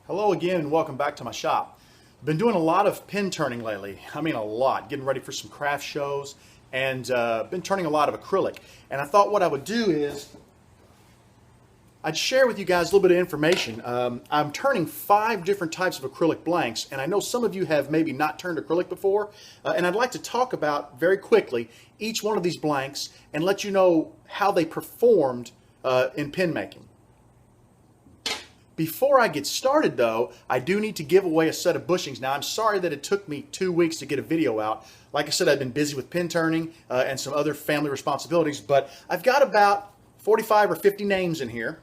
Hello again and welcome back to my shop. Been doing a lot of pin turning lately. I mean a lot, getting ready for some craft shows, and been turning a lot of acrylic. And I thought what I would do is I'd share with you guys a little bit of information. I'm turning 5 different types of acrylic blanks, and I know some of you have maybe not turned acrylic before, and I'd like to talk about very quickly each one of these blanks and let you know how they performed in pin making. Before I get started though, I do need to give away a set of bushings. Now I'm sorry that it took me 2 weeks to get a video out. Like I said, I've been busy with pin turning and some other family responsibilities, but I've got about 45 or 50 names in here,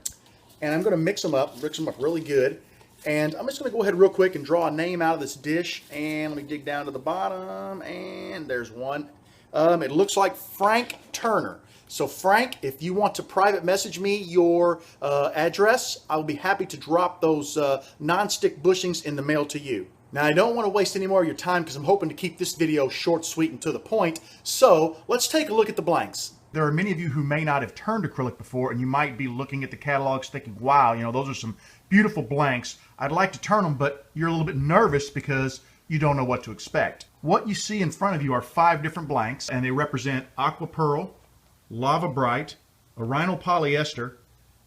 and I'm going to mix them up really good. And I'm just going to go ahead real quick and draw a name out of this dish, and let me dig down to the bottom, and there's one. It looks like Frank Turner. So Frank, if you want to private message me your address, I will be happy to drop those non-stick bushings in the mail to you. Now I don't want to waste any more of your time because I'm hoping to keep this video short, sweet, and to the point. So let's take a look at the blanks. There are many of you who may not have turned acrylic before, and you might be looking at the catalogs thinking, wow, you know, those are some beautiful blanks. I'd like to turn them, but you're a little bit nervous because you don't know what to expect. What you see in front of you are 5 different blanks, and they represent Aqua Pearl, AquaBrite, a Rhino polyester,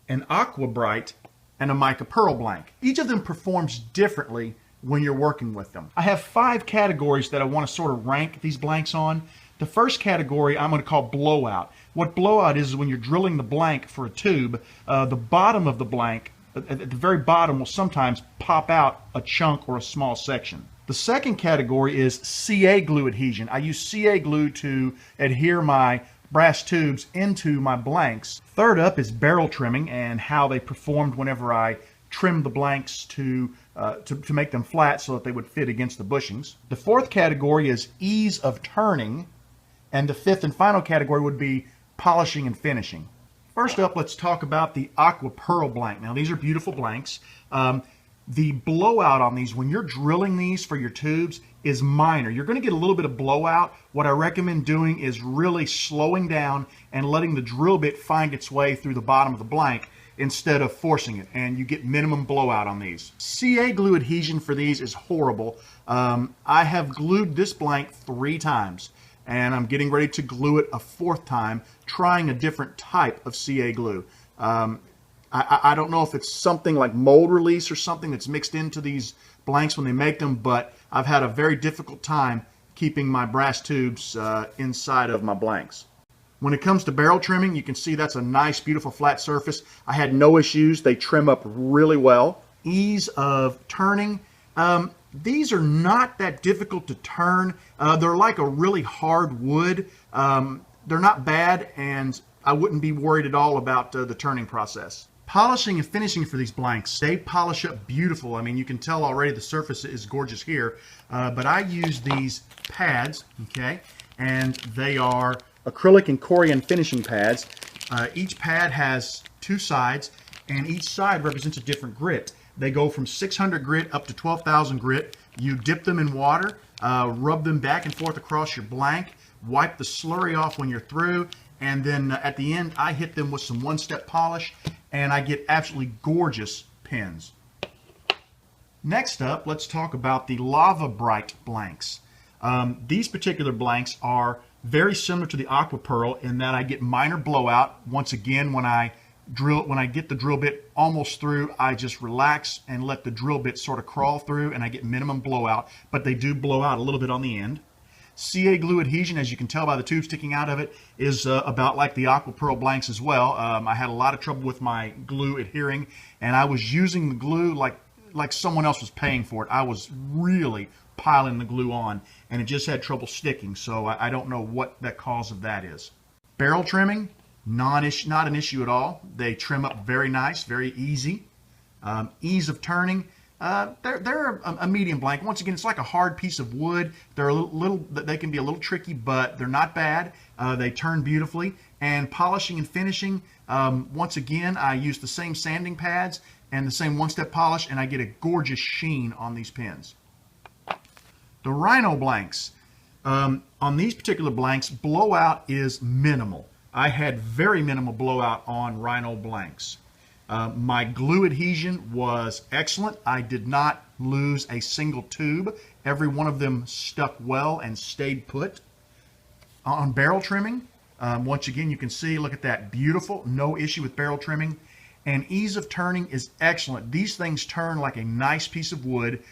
an AquaBrite, and a Mica Pearl blank. Each of them performs differently when you're working with them. I have 5 categories that I want to sort of rank these blanks on. The first category I'm going to call blowout. What blowout is when you're drilling the blank for a tube, the bottom of the blank, at the very bottom, will sometimes pop out a chunk or a small section. The second category is CA glue adhesion. I use CA glue to adhere my brass tubes into my blanks. Third up is barrel trimming and how they performed whenever I trimmed the blanks to make them flat so that they would fit against the bushings. The fourth category is ease of turning, and the fifth and final category would be polishing and finishing. First up, let's talk about the Aqua Pearl blank. Now these are beautiful blanks. The blowout on these, when you're drilling these for your tubes, is minor. You're going to get a little bit of blowout. What I recommend doing is really slowing down and letting the drill bit find its way through the bottom of the blank instead of forcing it, and you get minimum blowout on these. CA glue adhesion for these is horrible. I have glued this blank 3 times, and I'm getting ready to glue it a 4th time, trying a different type of CA glue. I don't know if it's something like mold release or something that's mixed into these blanks when they make them, but I've had a very difficult time keeping my brass tubes inside of my blanks. When it comes to barrel trimming, you can see that's a nice, beautiful flat surface. I had no issues. They trim up really well. Ease of turning. These are not that difficult to turn. They're like a really hard wood. They're not bad, and I wouldn't be worried at all about the turning process. Polishing and finishing for these blanks, they polish up beautiful. I mean, you can tell already the surface is gorgeous here, but I use these pads, okay, and they are acrylic and corian finishing pads. Each pad has 2 sides, and each side represents a different grit. They go from 600 grit up to 12,000 grit. You dip them in water, rub them back and forth across your blank, wipe the slurry off when you're through, and then at the end I hit them with some 1-step polish, and I get absolutely gorgeous pins. Next up, let's talk about the AquaBrite blanks. These particular blanks are very similar to the Aqua Pearl in that I get minor blowout. Once again, when I get the drill bit almost through, I just relax and let the drill bit sort of crawl through, and I get minimum blowout, but they do blow out a little bit on the end. CA glue adhesion, as you can tell by the tube sticking out of it, is about like the Aqua Pearl blanks as well. I had a lot of trouble with my glue adhering, and I was using the glue like someone else was paying for it. I was really piling the glue on, and it just had trouble sticking, so I don't know what the cause of that is. Barrel trimming, not an issue at all. They trim up very nice, very easy. Ease of turning. They're a medium blank. Once again, it's like a hard piece of wood. They're they can be a little tricky, but they're not bad. They turn beautifully. And polishing and finishing, once again, I use the same sanding pads and the same 1-step polish, and I get a gorgeous sheen on these pins. The Rhino blanks. On these particular blanks, blowout is minimal. I had very minimal blowout on Rhino blanks. My glue adhesion was excellent. I did not lose a single tube. Every one of them stuck well and stayed put. On barrel trimming, once again, you can see, look at that, beautiful, no issue with barrel trimming. And ease of turning is excellent. These things turn like a nice piece of wood.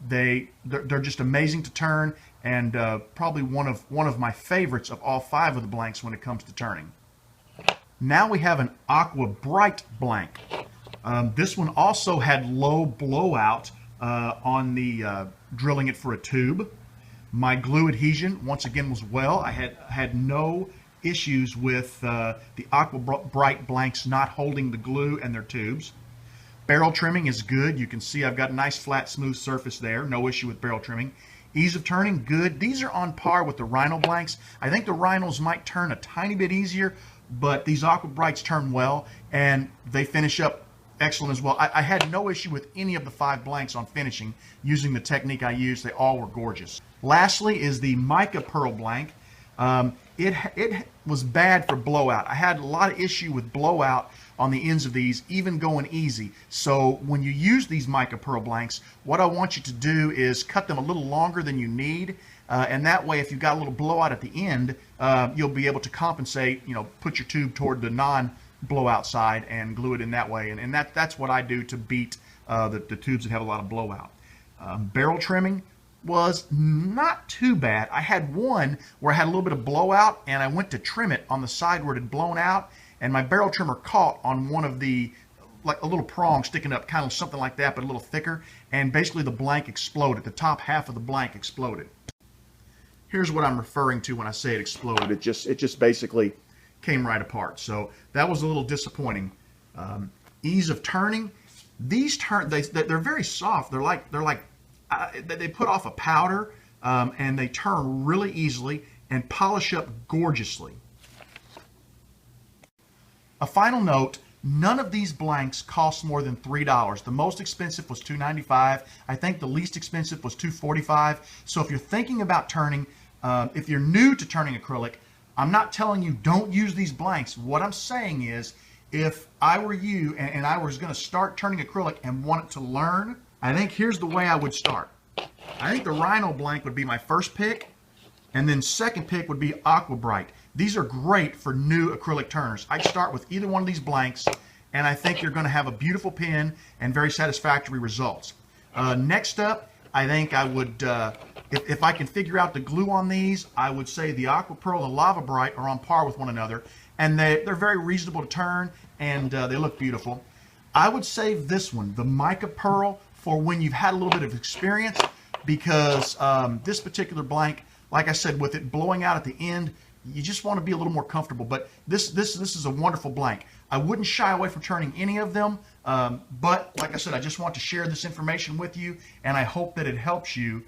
They're just amazing to turn, and probably one of my favorites of all 5 of the blanks when it comes to turning. Now we have an AquaBrite blank. This one also had low blowout on the drilling it for a tube. My glue adhesion, once again, was well. I had no issues with the AquaBrite blanks not holding the glue and their tubes. Barrel trimming is good. You can see I've got a nice flat smooth surface there. No issue with barrel trimming. Ease of turning, good. These are on par with the Rhino blanks. I think the Rhinos might turn a tiny bit easier, but these AquaBrites turn well, and they finish up excellent as well. I had no issue with any of the 5 blanks on finishing using the technique I used. They all were gorgeous. Lastly is the Mica Pearl blank. It was bad for blowout. I had a lot of issue with blowout on the ends of these, even going easy. So when you use these Mica Pearl blanks, what I want you to do is cut them a little longer than you need, and that way if you've got a little blowout at the end, you'll be able to compensate, put your tube toward the non-blowout side and glue it in that way. And that's what I do to beat the tubes that have a lot of blowout. Barrel trimming was not too bad. I had one where I had a little bit of blowout, and I went to trim it on the side where it had blown out, and my barrel trimmer caught on one of the, like a little prong sticking up, kind of something like that, but a little thicker, and basically the blank exploded. The top half of the blank exploded. Here's what I'm referring to when I say it exploded. It just basically came right apart. So that was a little disappointing. Ease of turning. These they're very soft. They're like they put off a powder, and they turn really easily and polish up gorgeously. A final note, none of these blanks cost more than $3. The most expensive was $2.95. I think the least expensive was $2.45. So if you're thinking about turning, if you're new to turning acrylic, I'm not telling you don't use these blanks. What I'm saying is, if I were you and I was going to start turning acrylic and wanted to learn, I think here's the way I would start. I think the Rhino blank would be my first pick, and then second pick would be AquaBrite. These are great for new acrylic turners. I'd start with either one of these blanks, and I think you're going to have a beautiful pen and very satisfactory results. Next up, I think I would, if I can figure out the glue on these, I would say the Aqua Pearl and AquaBrite are on par with one another, and they're very reasonable to turn, and they look beautiful. I would save this one, the Mica Pearl, for when you've had a little bit of experience, because this particular blank, like I said, with it blowing out at the end, you just want to be a little more comfortable. But this is a wonderful blank. I wouldn't shy away from turning any of them, but like I said, I just want to share this information with you, and I hope that it helps you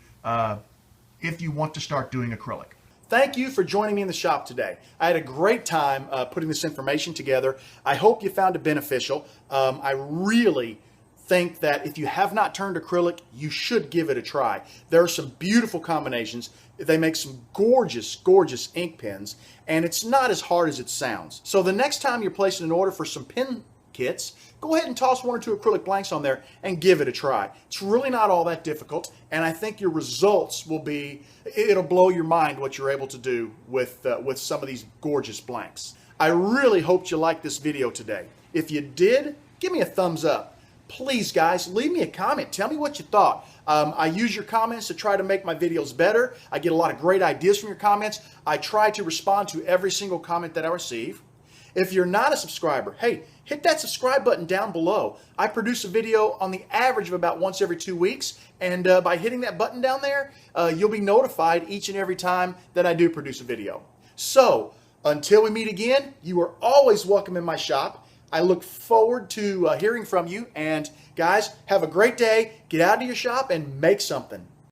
if you want to start doing acrylic. Thank you for joining me in the shop today. I had a great time putting this information together. I hope you found it beneficial. I really think that if you have not turned acrylic, you should give it a try. There are some beautiful combinations. They make some gorgeous, gorgeous ink pens, and it's not as hard as it sounds. So the next time you're placing an order for some pen kits, go ahead and toss 1 or 2 acrylic blanks on there and give it a try. It's really not all that difficult, and I think your results will be, it'll blow your mind what you're able to do with some of these gorgeous blanks. I really hoped you liked this video today. If you did, give me a thumbs up. Please, guys, leave me a comment. Tell me what you thought. I use your comments to try to make my videos better. I get a lot of great ideas from your comments. I try to respond to every single comment that I receive. If you're not a subscriber, hey, hit that subscribe button down below. I produce a video on the average of about once every 2 weeks, and by hitting that button down there, you'll be notified each and every time that I do produce a video. So, until we meet again, you are always welcome in my shop. I look forward to hearing from you, and guys, have a great day. Get out of your shop and make something.